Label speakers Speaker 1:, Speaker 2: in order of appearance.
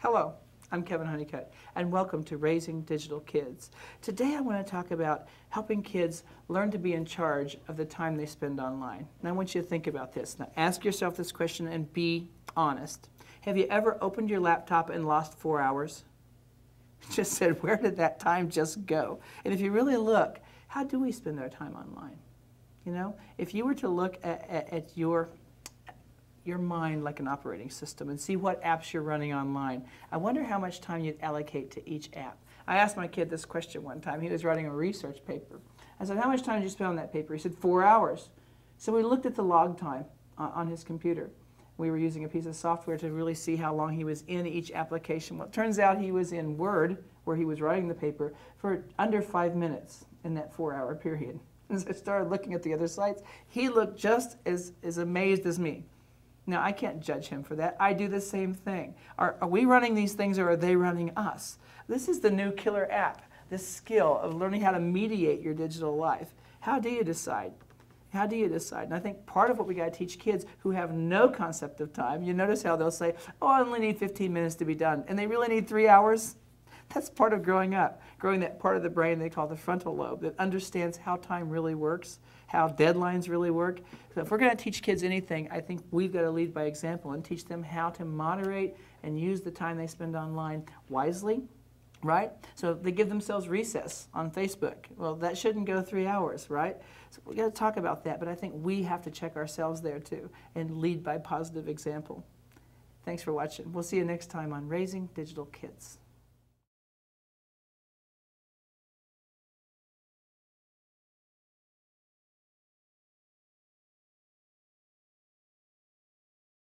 Speaker 1: Hello, I'm Kevin Honeycutt, and welcome to Raising Digital Kids. Today I want to talk about helping kids learn to be in charge of the time they spend online. And I want you to think about this. Now ask yourself this question and be honest. Have you ever opened your laptop and lost 4 hours? Just said, where did that time just go? And if you really look, how do we spend our time online? You know, if you were to look at your mind like an operating system and see what apps you're running online, I wonder how much time you'd allocate to each app. I asked my kid this question one time. He was writing a research paper. I said, how much time did you spend on that paper? He said, 4 hours. So we looked at the log time on his computer. We were using a piece of software to really see how long he was in each application. Well, it turns out he was in Word, where he was writing the paper, for under 5 minutes in that 4-hour period. As I started looking at the other sites, he looked just as amazed as me. Now, I can't judge him for that. I do the same thing. Are we running these things, or are they running us? This is the new killer app, this skill of learning how to mediate your digital life. How do you decide? How do you decide? And I think part of what we got to teach kids who have no concept of time, you notice how they'll say, oh, I only need 15 minutes to be done, and they really need 3 hours? That's part of growing up, growing that part of the brain they call the frontal lobe that understands how time really works, how deadlines really work. So if we're going to teach kids anything, I think we've got to lead by example and teach them how to moderate and use the time they spend online wisely, right? So they give themselves recess on Facebook. Well, that shouldn't go 3 hours, right? So we've got to talk about that, but I think we have to check ourselves there too and lead by positive example. Thanks for watching. We'll see you next time on Raising Digital Kids.